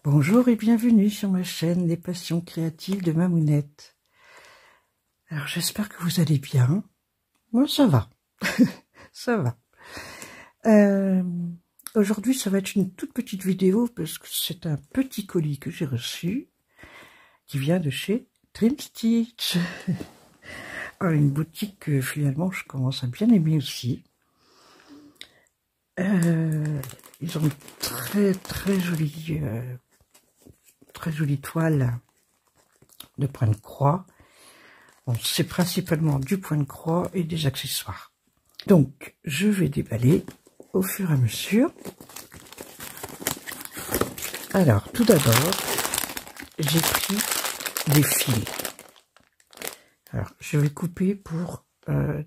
Bonjour et bienvenue sur ma chaîne Les Passions Créatives de Mamounette. Alors j'espère que vous allez bien. Moi ça va, ça va. Aujourd'hui ça va être une toute petite vidéo parce que c'est un petit colis que j'ai reçu qui vient de chez Dream Stitch. Alors, une boutique que finalement je commence à bien aimer aussi. Ils ont une très jolie toile de point de croix. Bon, c'est principalement du point de croix et des accessoires. Donc, je vais déballer au fur et à mesure. Alors, tout d'abord, j'ai pris des fils. Alors, je vais couper pour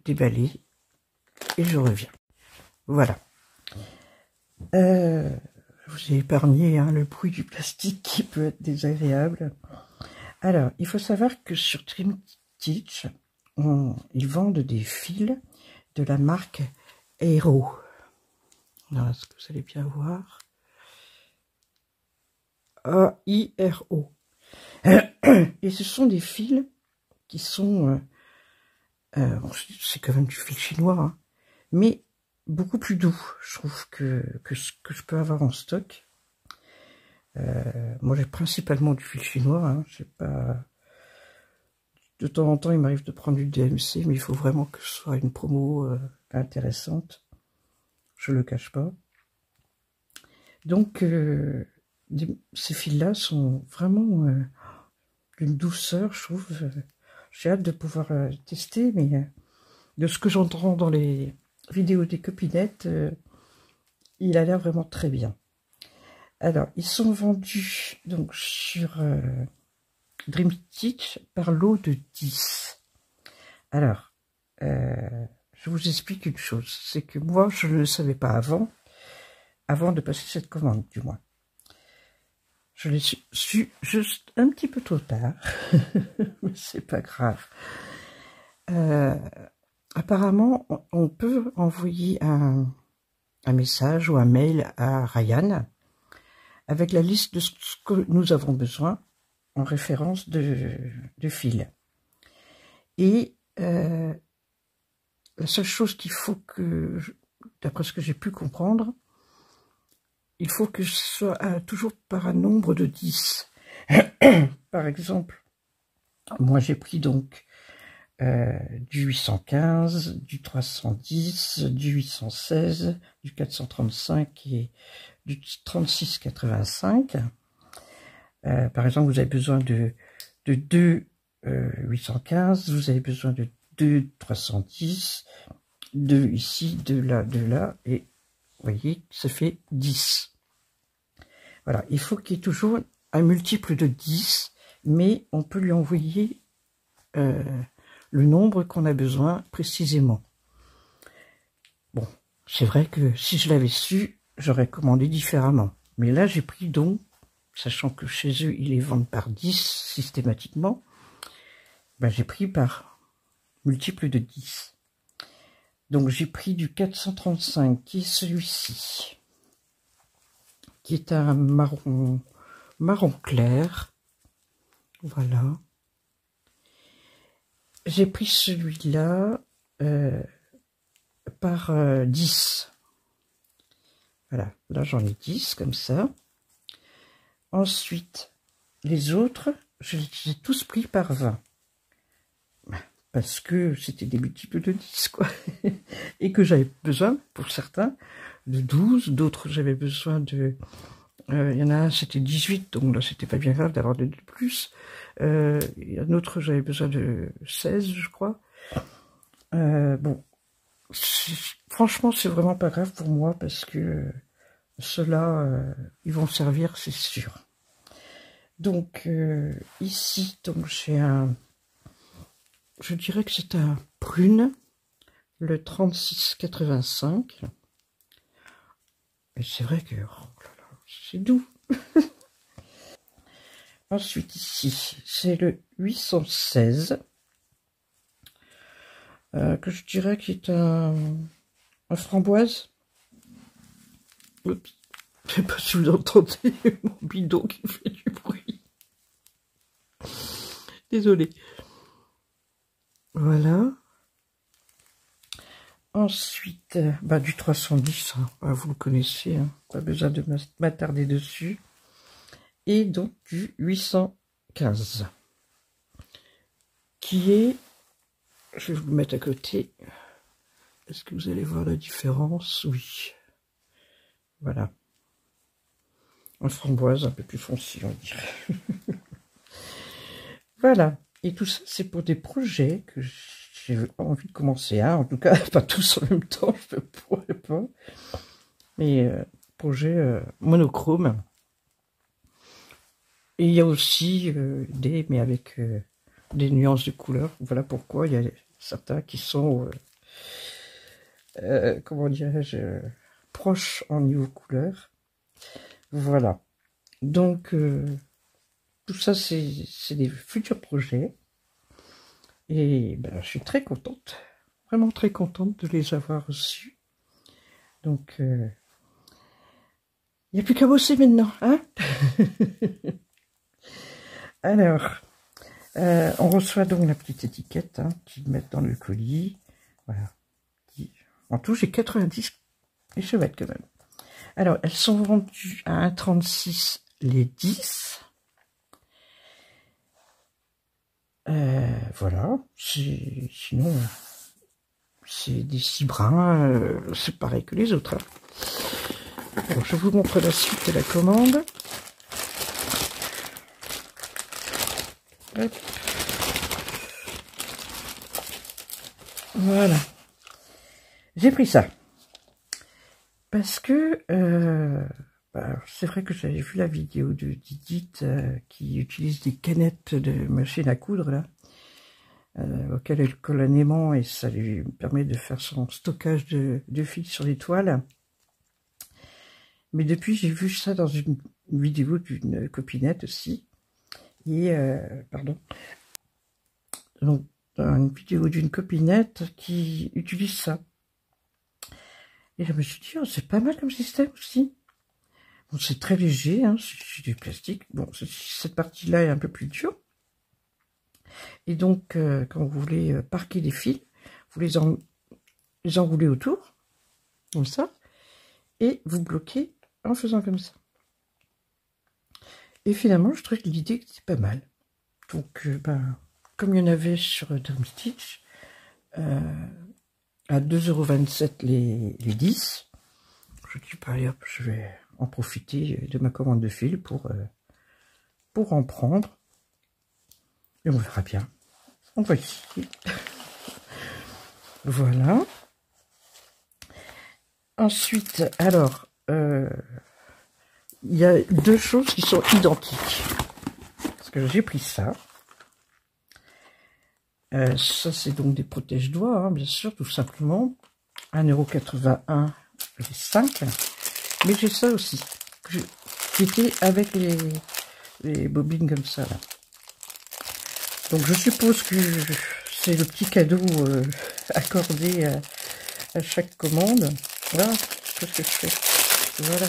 déballer et je reviens. Voilà. Je vous ai épargné le bruit du plastique qui peut être désagréable. Alors, il faut savoir que sur Dream Stitch, ils vendent des fils de la marque Aero. Alors, est-ce que vous allez bien voir? A-I-R-O. Et ce sont des fils qui sont... c'est quand même du fil chinois, hein, mais beaucoup plus doux, je trouve, que ce que je peux avoir en stock. Moi, j'ai principalement du fil chinois. Hein, je sais pas. De temps en temps, il m'arrive de prendre du DMC, mais il faut vraiment que ce soit une promo intéressante. Je le cache pas. Donc, ces fils-là sont vraiment d'une douceur, je trouve. J'ai hâte de pouvoir tester, mais de ce que j'entends dans les vidéo des copinettes, il a l'air vraiment très bien. Alors, ils sont vendus donc sur Dream Stitch par lot de 10. Alors, je vous explique une chose, c'est que moi, je ne le savais pas avant de passer cette commande, du moins. Je l'ai su juste un petit peu trop tard, mais c'est pas grave. Apparemment, on peut envoyer un message ou un mail à Ryan avec la liste de ce que nous avons besoin en référence de fil. Et la seule chose qu'il faut que, d'après ce que j'ai pu comprendre, il faut que ce soit toujours par un nombre de 10. Par exemple, moi j'ai pris donc du 815, du 310, du 816, du 435 et du 3685. Par exemple, vous avez besoin de 2 815, vous avez besoin de 2 310, 2 ici, 2 là, et vous voyez, ça fait 10. Voilà, il faut qu'il y ait toujours un multiple de 10, mais on peut lui envoyer le nombre qu'on a besoin précisément. Bon, c'est vrai que si je l'avais su, j'aurais commandé différemment. Mais là, j'ai pris donc, sachant que chez eux, ils les vendent par 10 systématiquement, ben, j'ai pris par multiple de 10. Donc j'ai pris du 435, qui est celui-ci, qui est un marron clair. Voilà. J'ai pris celui-là par 10. Voilà, là j'en ai 10 comme ça. Ensuite, les autres, je les ai tous pris par 20. Parce que c'était des multiples de 10, quoi. Et que j'avais besoin, pour certains, de 12. D'autres, j'avais besoin de... Il y en a un, c'était 18, donc là, c'était pas bien grave d'avoir de plus. Il y en a un autre, j'avais besoin de 16, je crois. Bon, franchement, c'est vraiment pas grave pour moi, parce que ceux-là, ils vont servir, c'est sûr. Donc, ici, donc j'ai un... Je dirais que c'est un prune, le 3685. Et c'est vrai que... Oh là là, c'est doux. Ensuite, ici, c'est le 816. Que je dirais qu'il est un framboise. Oups. Je sais pas si vous entendez mon bidon qui fait du bruit. Désolée. Voilà. Ensuite, du 310, hein, vous le connaissez, hein, pas besoin de m'attarder dessus. Et donc du 815, qui est, je vais vous le mettre à côté. Est-ce que vous allez voir la différence? Oui. Voilà. Un framboise un peu plus foncé, on dirait. Voilà. Et tout ça, c'est pour des projets que j'ai envie de commencer. Hein. En tout cas, pas tous en même temps, je ne pourrais pas. Mais projet monochrome. Et il y a aussi mais avec des nuances de couleurs. Voilà pourquoi il y a certains qui sont, comment dirais-je, proches en niveau couleur. Voilà. Donc, tout ça, c'est des futurs projets. Et je suis très contente, vraiment très contente de les avoir reçus. Donc, il n'y a plus qu'à bosser maintenant, hein. Alors, on reçoit donc la petite étiquette qu'ils mettent dans le colis. Voilà. En tout, j'ai 90 échevettes quand même. Alors, elles sont vendues à 1,36 les 10. Voilà. Sinon, c'est des cibrins. C'est pareil que les autres. Hein. Alors, je vous montre la suite de la commande. Hop. Voilà. J'ai pris ça. Parce que c'est vrai que j'avais vu la vidéo de Didit qui utilise des canettes de machine à coudre là, auxquelles elle colle un aimant et ça lui permet de faire son stockage de fils sur les toiles. Mais depuis, j'ai vu ça dans une vidéo d'une copinette aussi. Et, pardon. Donc, dans une vidéo d'une copinette qui utilise ça. Et je me suis dit, oh, c'est pas mal comme système aussi. Bon, c'est très léger, hein, c'est du plastique. Bon, cette partie-là est un peu plus dure. Et donc, quand vous voulez parquer des fils, vous les enroulez autour, comme ça, et vous bloquez en faisant comme ça. Et finalement, je trouve que l'idée était pas mal. Donc, comme il y en avait sur Dermstitch, à 2,27 € les 10, je dis, allez hop, je vais en profiter de ma commande de fil pour en prendre. Et on verra bien. On va essayer. Voilà. Ensuite, alors, il y a deux choses qui sont identiques. Parce que j'ai pris ça. Ça, c'est donc des protège-doigts, hein, bien sûr, tout simplement. 1,81 € les 5. Mais j'ai ça aussi. Qui était avec les bobines comme ça, là. Donc, je suppose que c'est le petit cadeau accordé à chaque commande. Voilà, qu'est-ce que je fais? Voilà.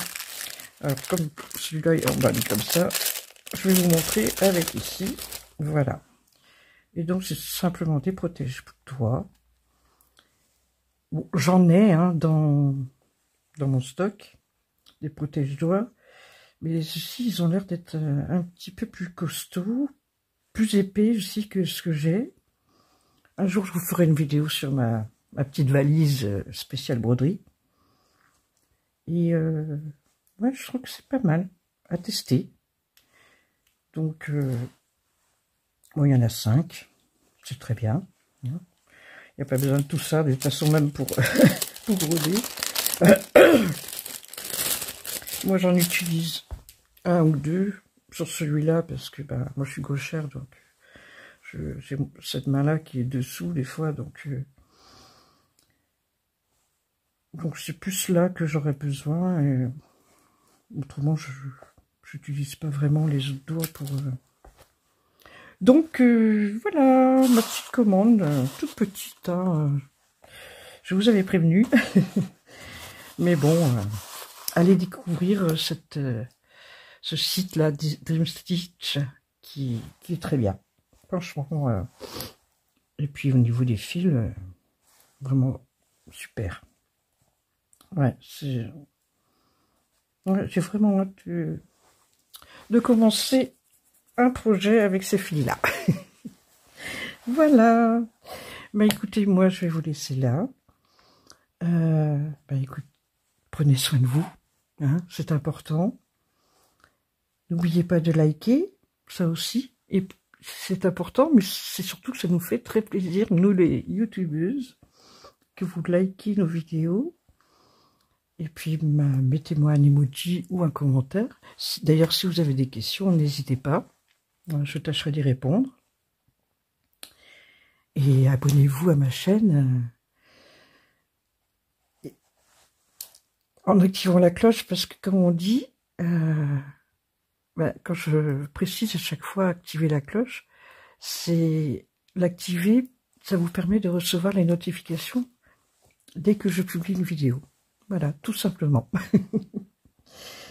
Alors, comme celui-là est emballé comme ça, je vais vous montrer avec ici. Voilà. Et donc, c'est simplement des protège-doigts. Bon, j'en ai dans mon stock, des protège-doigts. Mais ceux-ci, ils ont l'air d'être un petit peu plus costauds, plus épais aussi que ce que j'ai. Un jour, je vous ferai une vidéo sur ma petite valise spéciale broderie. Et ouais, je trouve que c'est pas mal à tester. Donc, bon, il y en a 5. C'est très bien. Il n'y a pas besoin de tout ça, de toute façon, même pour, pour broder. Moi, j'en utilise un ou deux. sur celui-là parce que moi je suis gauchère, donc j'ai cette main-là qui est dessous des fois, donc c'est plus là que j'aurais besoin. Et autrement, je n'utilise pas vraiment les autres doigts pour... Donc voilà, ma petite commande, toute petite. Hein, je vous avais prévenu. Mais bon, allez découvrir ce site-là, Dream Stitch, qui est très bien. Franchement. Et puis au niveau des fils, vraiment super. Ouais, j'ai vraiment hâte de commencer un projet avec ces fils-là. Voilà. Écoutez, moi je vais vous laisser là. Écoute, prenez soin de vous, hein, c'est important. N'oubliez pas de liker, ça aussi, et c'est important, mais c'est surtout que ça nous fait très plaisir, nous les youtubeuses, que vous likez nos vidéos. Et puis, mettez-moi un emoji ou un commentaire. D'ailleurs, si vous avez des questions, n'hésitez pas. Je tâcherai d'y répondre. Et abonnez-vous à ma chaîne en activant la cloche, parce que comme on dit, quand je précise à chaque fois activer la cloche, c'est l'activer, ça vous permet de recevoir les notifications dès que je publie une vidéo. Voilà, tout simplement.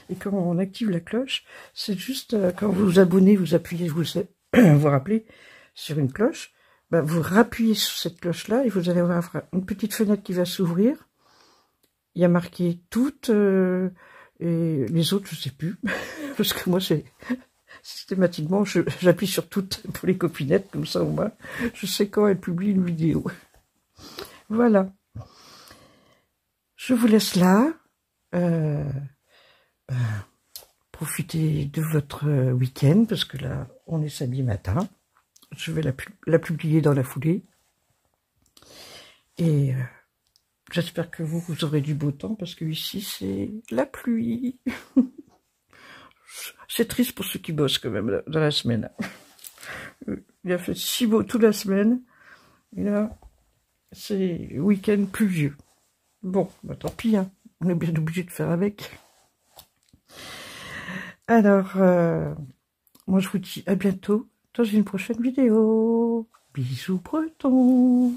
Et quand on active la cloche, c'est juste quand vous vous abonnez, vous appuyez, vous rappelez sur une cloche, vous rappuyez sur cette cloche-là et vous allez avoir une petite fenêtre qui va s'ouvrir. Il y a marqué toutes, et les autres, je sais plus, parce que moi, c'est systématiquement, j'appuie sur toutes pour les copinettes, comme ça au moins, je sais quand elles publient une vidéo. Voilà. Je vous laisse là. Profitez de votre week-end, parce que là, on est samedi matin. Je vais la publier dans la foulée. Et j'espère que vous aurez du beau temps, parce que ici, c'est la pluie. C'est triste pour ceux qui bossent quand même dans la semaine. Il a fait si beau toute la semaine. Et là, c'est week-end pluvieux. Bon, tant pis, hein. On est bien obligé de faire avec. Alors, moi je vous dis à bientôt dans une prochaine vidéo. Bisous bretons.